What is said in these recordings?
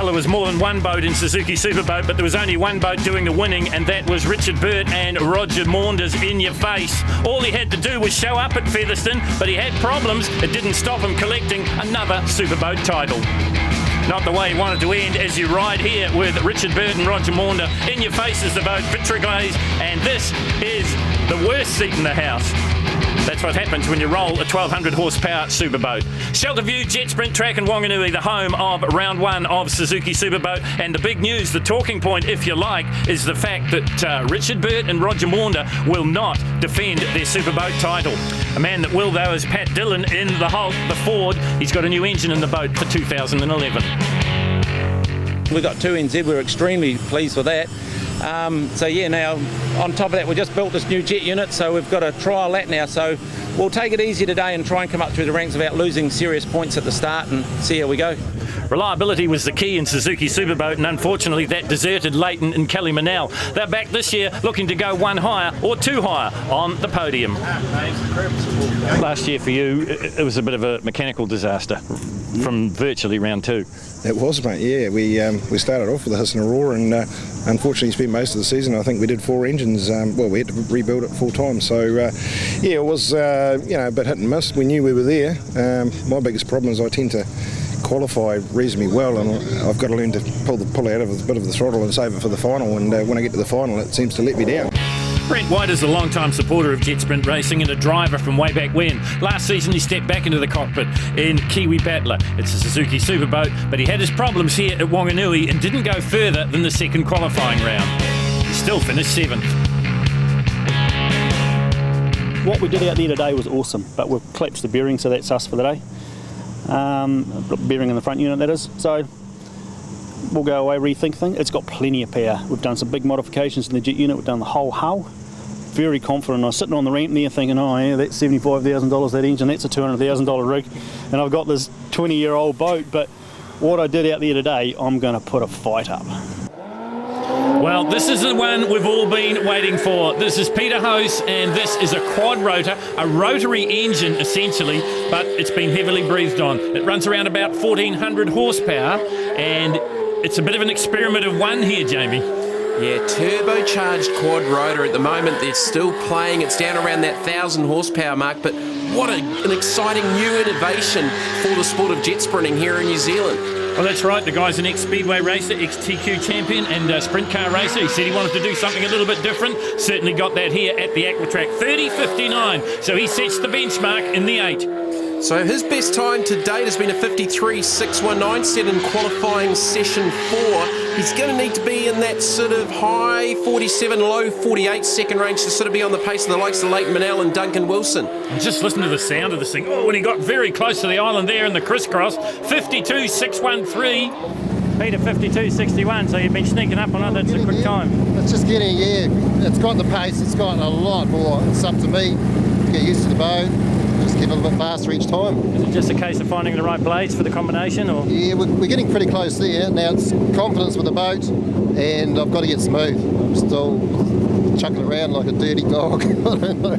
Well, there was more than one boat in Suzuki Superboat, but there was only one boat doing the winning, and that was Richard Burt and Roger Maunders in your face. All he had to do was show up at Featherston, but he had problems. It didn't stop him collecting another Superboat title. Not the way he wanted to end, as you ride here with Richard Burt and Roger Maunder. In your face is the boat Vitriglaze, and this is the worst seat in the house. That's what happens when you roll a 1200 horsepower superboat. Shelter View Jetsprint track in Wanganui, the home of round one of Suzuki Superboat. And the big news, the talking point, if you like, is the fact that Richard Burt and Roger Maunder will not defend their Superboat title. A man that will, though, is Pat Dillon in the Hulk, the Ford. He's got a new engine in the boat for 2011. We've got 2 NZ, we're extremely pleased with that. Now on top of that, we just built this new jet unit, so we've got to trial that now. So we'll take it easy today and try and come up through the ranks without losing serious points at the start and see how we go. Reliability was the key in Suzuki Superboat, and unfortunately that deserted Leighton and Kelly Manel. They're back this year looking to go 1 higher or 2 higher on the podium. Last year for you, it was a bit of a mechanical disaster from virtually round 2. It was, mate, yeah. We started off with a Hudson Aurora and unfortunately spent most of the season, I think we did 4 engines. We had to rebuild it full time. So, it was, a bit hit and miss. We knew we were there. My biggest problem is I tend to qualify reasonably well, and I've got to learn to pull out of a bit of the throttle and save it for the final, and when I get to the final it seems to let me down. Brent White is a long-time supporter of Jetsprint racing and a driver from way back when. Last season he stepped back into the cockpit in Kiwi Battler. It's a Suzuki Superboat, but he had his problems here at Wanganui and didn't go further than the second qualifying round. He still finished 7th. What we did out there today was awesome, but we've collapsed the bearing, so that's us for the day. Bearing in the front unit, that is. So we'll go away, rethink things. It's got plenty of power. We've done some big modifications in the jet unit. We've done the whole hull. Very confident. I was sitting on the ramp there thinking, oh yeah, that's $75,000 that engine. That's a $200,000 rig, and I've got this 20-year-old boat. But what I did out there today, I'm going to put a fight up. Well, this is the one we've all been waiting for. This is Peter Hose, and this is a quad rotor, a rotary engine essentially, but it's been heavily breathed on. It runs around about 1400 horsepower, and it's a bit of an experiment of one here, Jamie. Yeah, turbocharged quad rotor at the moment. They're still playing. It's down around that 1,000 horsepower mark, but what an exciting new innovation for the sport of jet sprinting here in New Zealand. Well, that's right. The guy's an ex-speedway racer, ex-TQ champion and sprint car racer. He said he wanted to do something a little bit different. Certainly got that here at the Aqua Track. 30.59. So he sets the benchmark in the 8. So his best time to date has been a 53.619 set in qualifying session 4. He's going to need to be in that sort of high 47, low 48 second range to sort of be on the pace of the likes of Leighton Manel and Duncan Wilson. And just listen to the sound of this thing. Oh, when he got very close to the island there in the crisscross, 52.613. Peter, 52.61, so you've been sneaking up on it. That's a quick time. It's just getting, it's got the pace, it's got a lot more. It's up to me to get used to the boat. Just get a little bit faster each time. Is it just a case of finding the right blades for the combination, or? Yeah, we're getting pretty close there. Now it's confidence with the boat, and I've got to get smooth. I'm still chuckling around like a dirty dog. I don't know.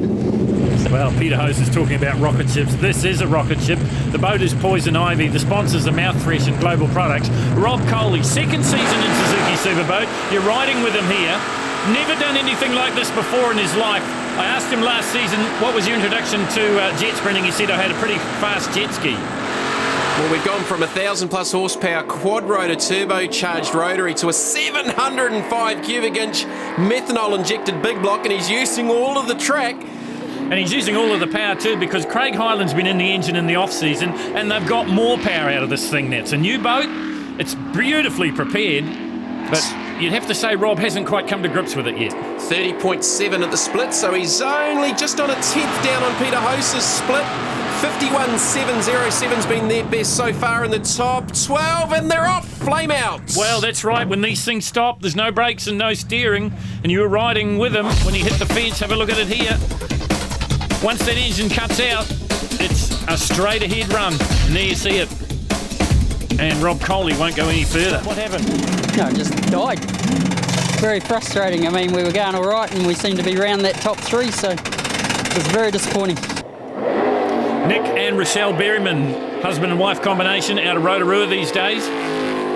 Well, Peter Hose is talking about rocket ships. This is a rocket ship. The boat is Poison Ivy. The sponsors are Mouthfresh and Global Products. Rob Coley, second season in Suzuki Superboat. You're riding with him here. Never done anything like this before in his life. I asked him last season, what was your introduction to jet sprinting? He said, I had a pretty fast jet ski. Well, we've gone from a 1,000 plus horsepower quad rotor turbocharged rotary to a 705 cubic inch methanol injected big block, and he's using all of the track. And he's using all of the power too, because Craig Hyland's been in the engine in the off season, and they've got more power out of this thing now. It's a new boat. It's beautifully prepared, but you'd have to say Rob hasn't quite come to grips with it yet. 30.7 at the split, so he's only just on a 10th down on Peter Hose's split. 51.707's been their best so far in the top 12, and they're off, flame out. Well, that's right. When these things stop, there's no brakes and no steering, and you were riding with him when he hit the fence. Have a look at it here. Once that engine cuts out, it's a straight ahead run, and there you see it. And Rob Coley won't go any further. What happened? No, just died. Very frustrating. I mean, we were going all right and we seemed to be around that top 3, so it was very disappointing. Nick and Rochelle Berryman, husband and wife combination out of Rotorua these days.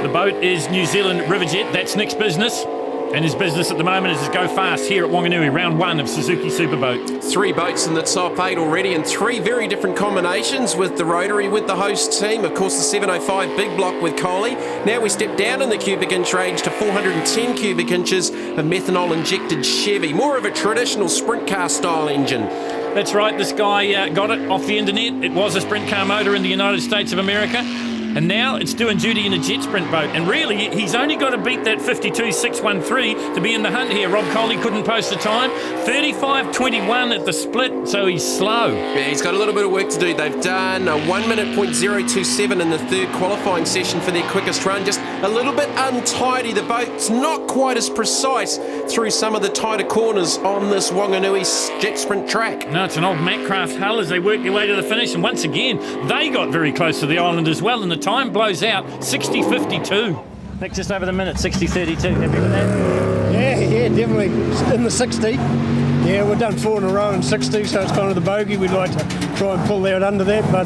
The boat is New Zealand Riverjet. That's Nick's business. And his business at the moment is to go fast here at Wanganui, round 1 of Suzuki Superboat. 3 boats in the top 8 already, and 3 very different combinations with the rotary, with the host team. Of course, the 705 big block with Coley. Now we step down in the cubic inch range to 410 cubic inches of methanol-injected Chevy. More of a traditional sprint car style engine. That's right, this guy got it off the internet. It was a sprint car motor in the United States of America. And now it's doing duty in a Jetsprint boat. And really, he's only got to beat that 52.613 to be in the hunt here. Rob Coley couldn't post a time. 35.21 at the split, so he's slow. Yeah, he's got a little bit of work to do. They've done a 1 minute .027 in the third qualifying session for their quickest run. Just a little bit untidy. The boat's not quite as precise through some of the tighter corners on this Wanganui Jetsprint track. No, it's an old Macraft hull as they work their way to the finish. And once again, they got very close to the island as well. And the time blows out 60.52. Nick, just over the minute, 60.32. Happy with that? Yeah, definitely in the 60. Yeah, we've done 4 in a row in 60, so it's kind of the bogey. We'd like to try and pull out under that, but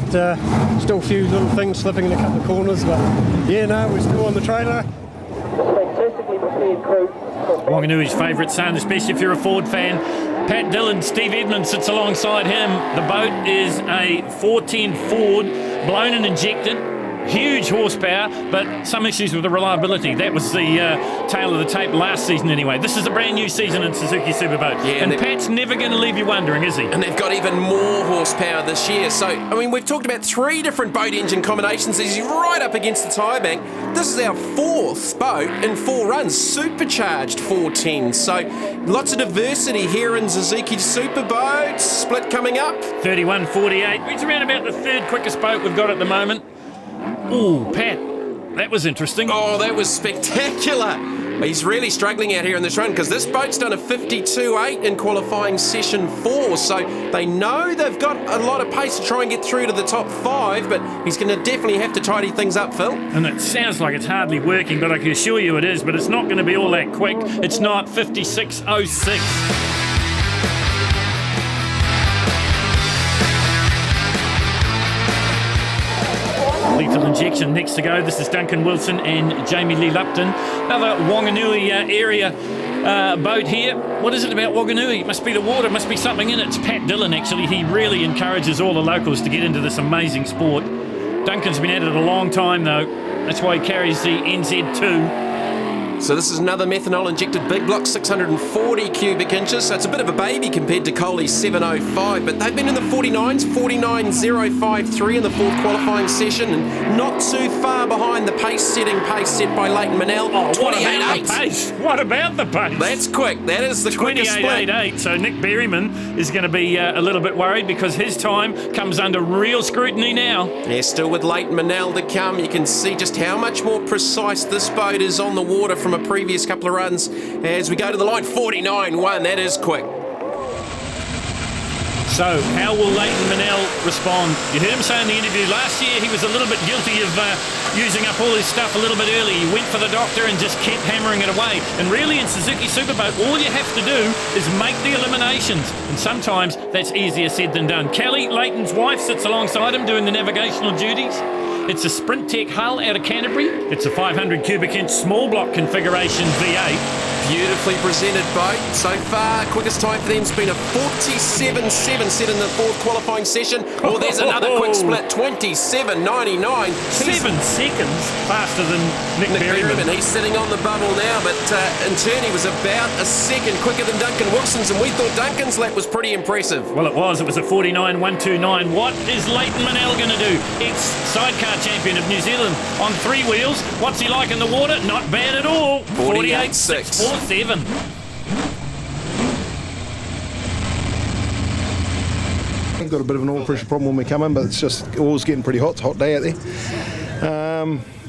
still a few little things slipping in a couple of corners. But yeah, no, we're still on the trailer. Fantastically prepared crew. Wanganui's favourite son, especially if you're a Ford fan. Pat Dillon, Steve Edmonds sits alongside him. The boat is a 410 Ford, blown and injected. Huge horsepower, but some issues with the reliability. That was the tail of the tape last season anyway. This is a brand new season in Suzuki Superboat. Yeah, and Pat's never going to leave you wondering, is he? And they've got even more horsepower this year. So, I mean, we've talked about 3 different boat engine combinations. He's right up against the tyre bank. This is our 4th boat in 4 runs, supercharged 410. So, lots of diversity here in Suzuki Superboat. Split coming up. 31.48. It's around about the 3rd quickest boat we've got at the moment. Ooh, Pat, that was interesting. Oh, that was spectacular. He's really struggling out here in this run because this boat's done a 52.8 in qualifying session 4, so they know they've got a lot of pace to try and get through to the top 5, but he's going to definitely have to tidy things up, Phil. And it sounds like it's hardly working, but I can assure you it is, but it's not going to be all that quick. It's not 56.06. Lethal injection next to go. This is Duncan Wilson and Jamie Lee Lupton. Another Wanganui area boat here. What is it about Wanganui? It must be the water, must be something in it. It's Pat Dillon, actually. He really encourages all the locals to get into this amazing sport. Duncan's been at it a long time, though. That's why he carries the NZ2. So this is another methanol-injected big block, 640 cubic inches. So it's a bit of a baby compared to Coley's 705, but they've been in the 49s, 49.053 in the 4th qualifying session, and not too far behind the pace set by Leighton Manel. Oh, what about the pace? What about the pace? That's quick. That is the quickest split. 28.88. So Nick Berryman is going to be a little bit worried because his time comes under real scrutiny now. Yeah, still with Leighton Manel to come. You can see just how much more precise this boat is on the water from a previous couple of runs. As we go to the line, 49.1. That is quick. So, how will Leighton Manel respond? You heard him say in the interview last year he was a little bit guilty of using up all his stuff a little bit early. He went for the doctor and just kept hammering it away. And really in Suzuki Superboat, all you have to do is make the eliminations. And sometimes that's easier said than done. Kelly, Leighton's wife, sits alongside him doing the navigational duties. It's a Sprint Tech hull out of Canterbury. It's a 500 cubic inch small block configuration V8. Beautifully presented boat. So far, quickest time for them has been a 47.7 set in the 4th qualifying session. Oh, there's another quick split, 27.99. 7 seconds faster than Nick Berryman. He's sitting on the bubble now, but in turn he was about a second quicker than Duncan Wilson's, and we thought Duncan's lap was pretty impressive. Well, it was. It was a 49.129. What is Leighton Manel going to do? Ex-sidecar champion of New Zealand on 3 wheels. What's he like in the water? Not bad at all. 48.6. 47. I've got a bit of an oil pressure problem when we come in, but it's just oil's getting pretty hot. It's a hot day out there.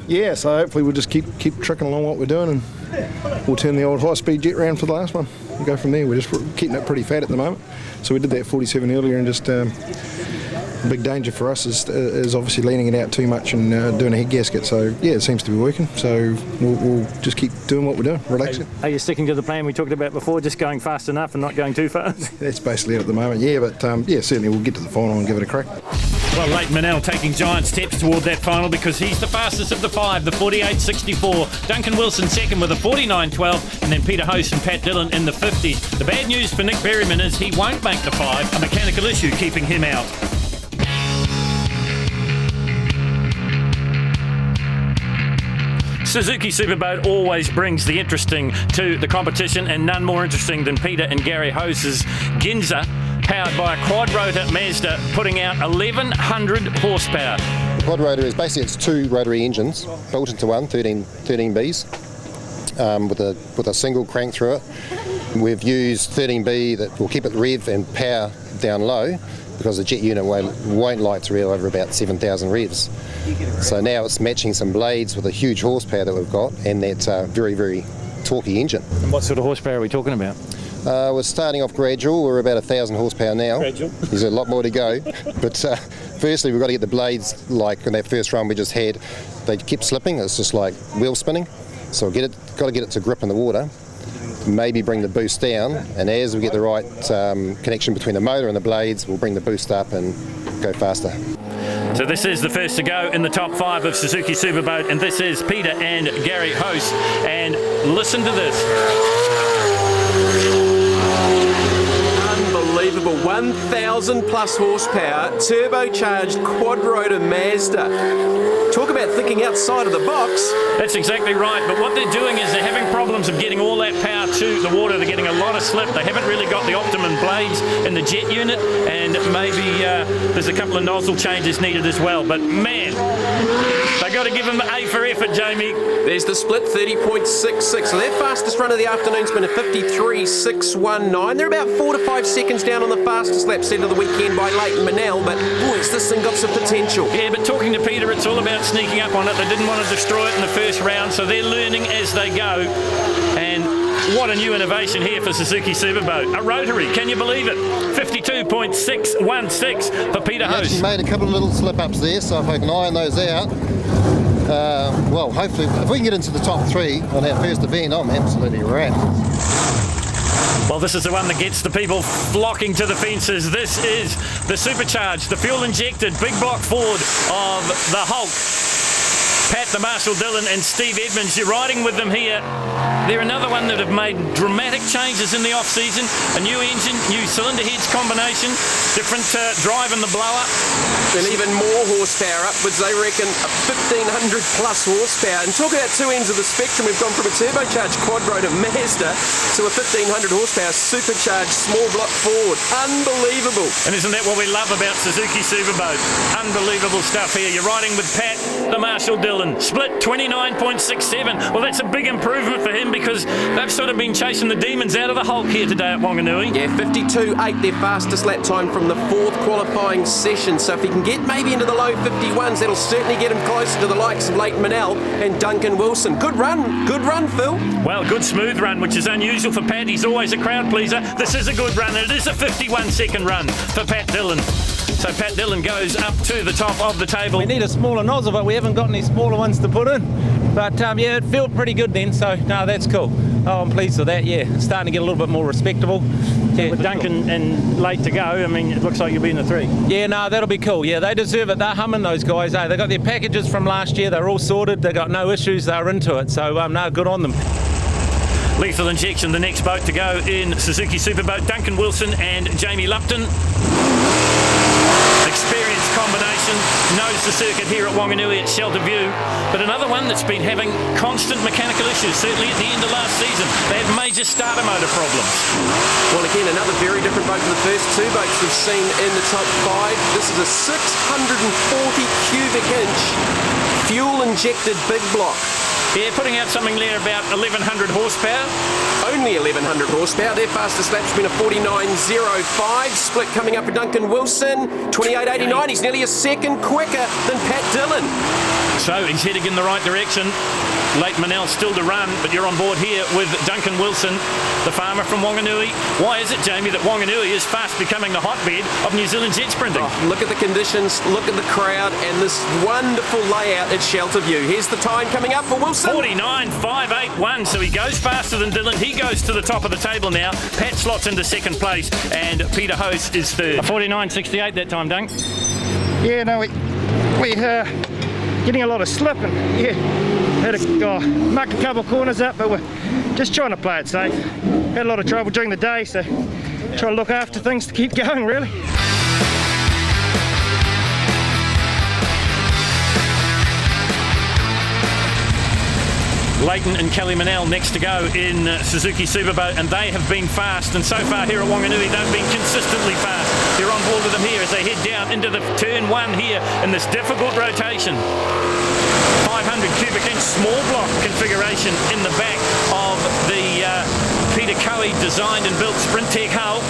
Yeah, so hopefully we'll just keep trucking along what we're doing, and we'll turn the old high-speed jet round for the last one and go from there. We're just keeping it pretty fat at the moment. So we did that 47 earlier, and just the big danger for us is obviously leaning it out too much and doing a head gasket. So yeah, it seems to be working. So we'll just keep doing what we're doing, relaxing. Are you sticking to the plan we talked about before, just going fast enough and not going too fast? That's basically it at the moment, yeah. But yeah, certainly we'll get to the final and give it a crack. Well, Leighton Manel taking giant steps toward that final because he's the fastest of the five, the 48.64. Duncan Wilson second with a 49.12, and then Peter Host and Pat Dillon in the 50s. The bad news for Nick Berryman is he won't make the five, a mechanical issue keeping him out. Suzuki Superboat always brings the interesting to the competition, and none more interesting than Peter and Gary Hose's Ginza, powered by a quad-rotor Mazda, putting out 1,100 horsepower. The quad rotor is basically it's two rotary engines built into one, 13 Bs, with a single crank through it. We've used 13B that will keep it rev and power down low because the jet unit won't like to rev over about 7,000 revs. So now it's matching some blades with a huge horsepower that we've got and that very, very torquey engine. And what sort of horsepower are we talking about? We're starting off gradual. We're about 1,000 horsepower now. Gradual. There's a lot more to go. But firstly, we've got to get the blades, like in that first run we just had, they kept slipping. It's just like wheel spinning. So got to get it to grip in the water. Maybe bring the boost down, and as we get the right connection between the motor and the blades, we'll bring the boost up and go faster. So this is the first to go in the top five of Suzuki Superboat, and this is Peter and Gary Host. And listen to this. Unbelievable, 1,000 plus horsepower, turbocharged quad-rotor Mazda. Talk about thinking outside of the box. That's exactly right, but what they're doing is they're having problems of getting all that power to the water. They're getting a lot of slip. They haven't really got the optimum blades in the jet unit, and maybe there's a couple of nozzle changes needed as well. But man, they got to give them A for effort, Jamie. There's the split, 30.66. So their fastest run of the afternoon's been a 53.619. They're about 4 to 5 seconds down on the fastest lap set of the weekend by Leighton Manel, but boys, this thing got some potential. Yeah, but talking to Peter, it's all about sneaking up on it. They didn't want to destroy it in the first round, so they're learning as they go. And what a new innovation here for Suzuki Superboat. A rotary, can you believe it? 52.616 for Peter Host. Actually made a couple of little slip-ups there, so if I can iron those out, well, hopefully, if we can get into the top three on our first event, I'm absolutely wrapped. Well, this is the one that gets the people flocking to the fences. This is the supercharged, the fuel-injected big block Ford of the Hulk. Pat, the Marshall Dillon, and Steve Edmonds, you're riding with them here. They're another one that have made dramatic changes in the off-season. A new engine, new cylinder heads combination, different drive in the blower. And even more horsepower upwards, they reckon a 1,500 plus horsepower. And talk about two ends of the spectrum, we've gone from a turbocharged quad-rotor Mazda to a 1,500 horsepower supercharged small block Ford. Unbelievable. And isn't that what we love about Suzuki Superboat? Unbelievable stuff here. You're riding with Pat, the Marshall Dillon. Split 29.67. Well, that's a big improvement for him because they've sort of been chasing the demons out of the Hulk here today at Wanganui. Yeah, 52.8, their fastest lap time from the fourth qualifying session. So if he can get maybe into the low 51s, that'll certainly get him closer to the likes of Leighton Manel and Duncan Wilson. Good run, Phil. Well, good smooth run, which is unusual for Pat. He's always a crowd pleaser. This is a good run, and it is a 51-second run for Pat Dillon. So Pat Dillon goes up to the top of the table. We need a smaller nozzle, but we haven't got any smaller ones to put in. But yeah, it felt pretty good then, so no, that's cool. Oh, I'm pleased with that, yeah. It's starting to get a little bit more respectable. Yeah, with Duncan and late to go, I mean, it looks like you'll be in the three. Yeah, no, that'll be cool. Yeah, they deserve it. They're humming, those guys. They got their packages from last year. They're all sorted. They got no issues. They're into it. So, no, good on them. Lethal Injection, the next boat to go in Suzuki Superboat. Duncan Wilson and Jamie Lupton. Experienced combination, knows the circuit here at Wanganui at Shelter View, but another one that's been having constant mechanical issues, certainly at the end of last season. They had major starter motor problems. Well, again, another very different boat from the first two boats we've seen in the top five. This is a 640 cubic inch fuel-injected big block. Yeah, putting out something there about 1,100 horsepower. Only 1,100 horsepower. Their fastest lap's been a 49.05. Split coming up for Duncan Wilson, 28.89. He's nearly a second quicker than Pat Dillon. So he's heading in the right direction. Leighton Manel still to run, but you're on board here with Duncan Wilson, the farmer from Wanganui. Why is it, Jamie, that Wanganui is fast becoming the hotbed of New Zealand jet sprinting? Oh, look at the conditions, look at the crowd, and this wonderful layout at Shelter View. Here's the time coming up for Wilson. 49.581, so he goes faster than Dillon. He goes to the top of the table now. Pat slots into second place, and Peter Host is third. A 49.68 that time, Dunk. Yeah, no, we getting a lot of slip and yeah, had mucked a couple of corners up, but we're just trying to play it safe. Had a lot of trouble during the day, so try to look after things to keep going, really. Leighton and Kelly Manel next to go in Suzuki Superboat, and they have been fast, and so far here at Wanganui they've been consistently fast. You're on board with them here as they head down into the turn one here in this difficult rotation. 500 cubic inch small block configuration in the back of the Peter Coe designed and built Sprint Tech hull.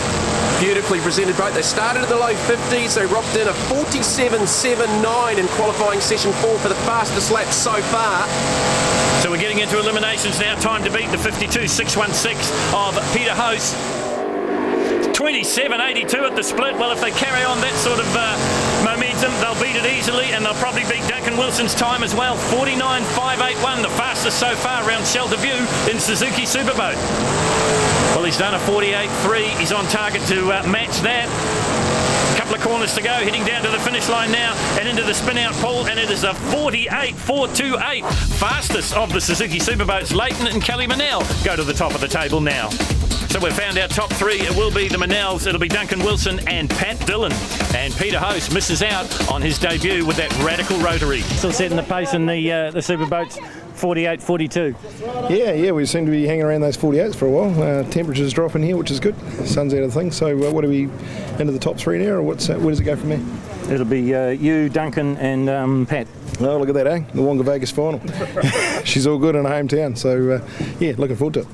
Beautifully presented boat. They started at the low 50s. They rocked in a 47.79 in qualifying session 4 for the fastest lap so far. So we're getting into eliminations now. Time to beat the 52.616 of Peter House. 27.82 at the split. Well, if they carry on that sort of momentum, they'll beat it easily, and they'll probably beat Duncan Wilson's time as well. 49.581, the fastest so far around Shelter View in Suzuki Superboat. Well, he's done a 48.3. He's on target to match that. Couple of corners to go, heading down to the finish line now and into the spin out pool, and it is a 48.428, fastest of the Suzuki Superboats. Leighton and Kelly Manel go to the top of the table now. So we've found our top three. It will be the Manels, it'll be Duncan Wilson and Pat Dillon. And Peter House misses out on his debut with that radical rotary. Still setting the pace in the Superboats. 48.42. Yeah, we seem to be hanging around those 48s for a while. Temperature's dropping here, which is good. Sun's out of the thing. So what are we into the top three now, or where does it go from there? It'll be you, Duncan, and Pat. Oh, look at that, eh? The Wonga Vegas final. She's all good in her hometown. So yeah, looking forward to it.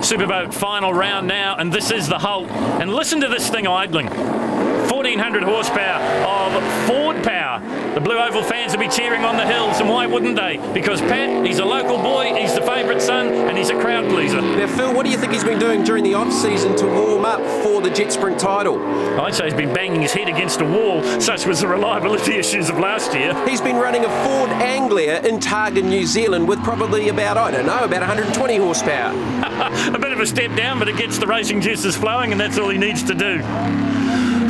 Superboat final round now, and this is the hull. And listen to this thing idling. 1,400 horsepower of Ford power. The Blue Oval fans will be cheering on the hills, and why wouldn't they? Because Pat, he's a local boy, he's the favourite son, and he's a crowd pleaser. Now, Phil, what do you think he's been doing during the off-season to warm up for the Jetsprint title? I'd say he's been banging his head against a wall. Such was the reliability issues of last year. He's been running a Ford Anglia in Targa, New Zealand, with probably about 120 horsepower. A bit of a step down, but it gets the racing juices flowing, and that's all he needs to do.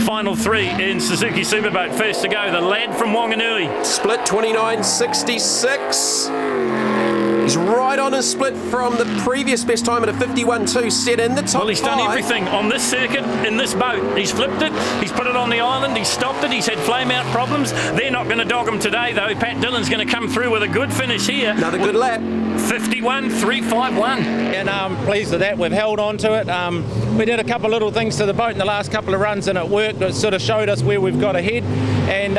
Final three in Suzuki Superboat. First to go, the lad from Wanganui. Split 29.66. He's right on his split from the previous best time at a 51.2, set in the top Well, he's done five. everything on this circuit, in this boat. He's flipped it, he's put it on the island, he's stopped it, he's had flame-out problems. They're not going to dog him today, though. Pat Dillon's going to come through with a good finish here. Another good lap. 51.351. And I'm pleased with that. We've held on to it. We did a couple of little things to the boat in the last couple of runs, and it worked. It sort of showed us where we've got ahead. And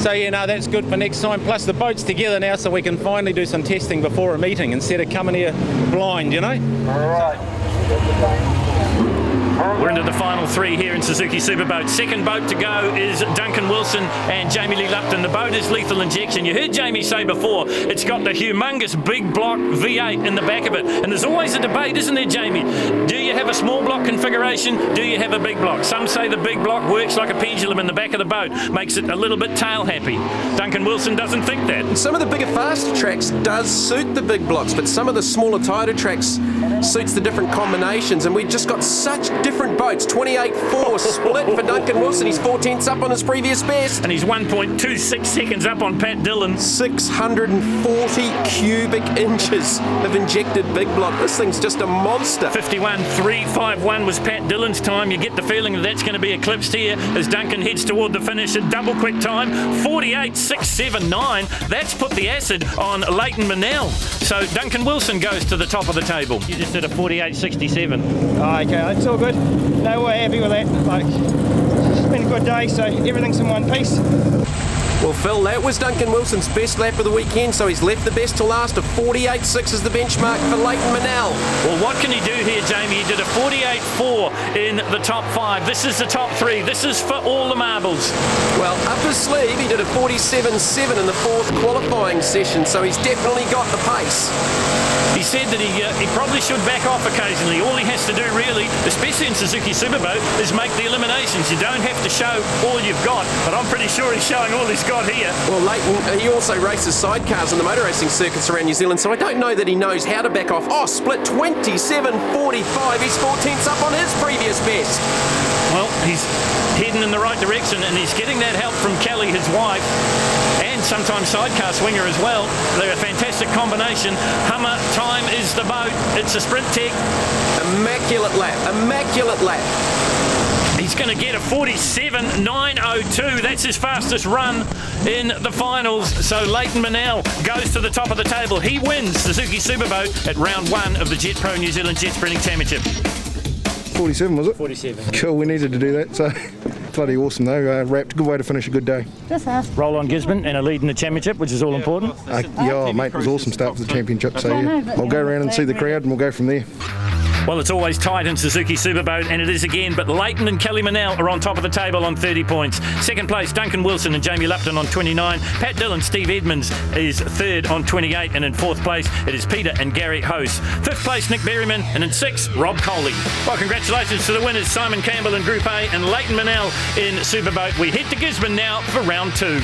so, that's good for next time. Plus, the boat's together now, so we can finally do some testing before a meeting instead of coming here blind, All right. We're into the final three here in Suzuki Superboat. Second boat to go is Duncan Wilson and Jamie Lee Lupton. The boat is lethal injection. You heard Jamie say before, it's got the humongous big block V8 in the back of it. And there's always a debate, isn't there, Jamie? Do you have a small block configuration? Do you have a big block? Some say the big block works like a pendulum in the back of the boat, makes it a little bit tail happy. Duncan Wilson doesn't think that. And some of the bigger, faster tracks does suit the big blocks, but some of the smaller, tighter tracks suits the different combinations. And we've just got such different boats. 28.4 split for Duncan Wilson. He's 4/10 up on his previous best. And he's 1.26 seconds up on Pat Dillon. 640 cubic inches of injected big block. This thing's just a monster. 51.351 was Pat Dillon's time. You get the feeling that that's going to be eclipsed here as Duncan heads toward the finish. A double quick time, 48.679. That's put the acid on Leighton Manel. So Duncan Wilson goes to the top of the table. You just did a 48.67. Oh, okay, it's all good. No, we're happy with that. It's been a good day, so everything's in one piece. Well, Phil, that was Duncan Wilson's best lap of the weekend, so he's left the best to last. A 48.6 is the benchmark for Leighton Manel. Well, what can he do here, Jamie? He did a 48.4 in the top five. This is the top three. This is for all the marbles. Well, up his sleeve, he did a 47.7 in the fourth qualifying session, so he's definitely got the pace. He said that he probably should back off occasionally. All he has to do really, especially in Suzuki Superboat, is make the eliminations. You don't have to show all you've got, but I'm pretty sure he's showing all he's got here. Well, Leighton, he also races sidecars in the motor racing circuits around New Zealand, so I don't know that he knows how to back off. Oh, split 27.45. He's 4 tenths up on his previous best. Well, he's heading in the right direction, and he's getting that help from Kelly, his wife, and sometimes sidecar swinger as well. They're a fantastic combination. Hummer, time is the boat. It's a sprint tech. Immaculate lap. Immaculate lap. He's going to get a 47.902. That's his fastest run in the finals. So Leighton Manel goes to the top of the table. He wins Suzuki Superboat at round 1 of the Jet Pro New Zealand Jet Sprinting Championship. 47, was it? 47. Cool, we needed to do that, so bloody awesome though. Wrapped, good way to finish a good day. Roll on Gisborne and a lead in the championship, which is all important. Yeah, mate, it was awesome start for the championship, so yeah. I'll go around and see the crowd and we'll go from there. Well, it's always tight in Suzuki Superboat, and it is again, but Leighton and Kelly Manel are on top of the table on 30 points. Second place, Duncan Wilson and Jamie Lupton on 29. Pat Dillon, Steve Edmonds is third on 28, and in fourth place, it is Peter and Gary Hose. Fifth place, Nick Berryman, and in sixth, Rob Coley. Well, congratulations to the winners, Simon Campbell in Group A and Leighton Manel in Superboat. We head to Gisborne now for round 2.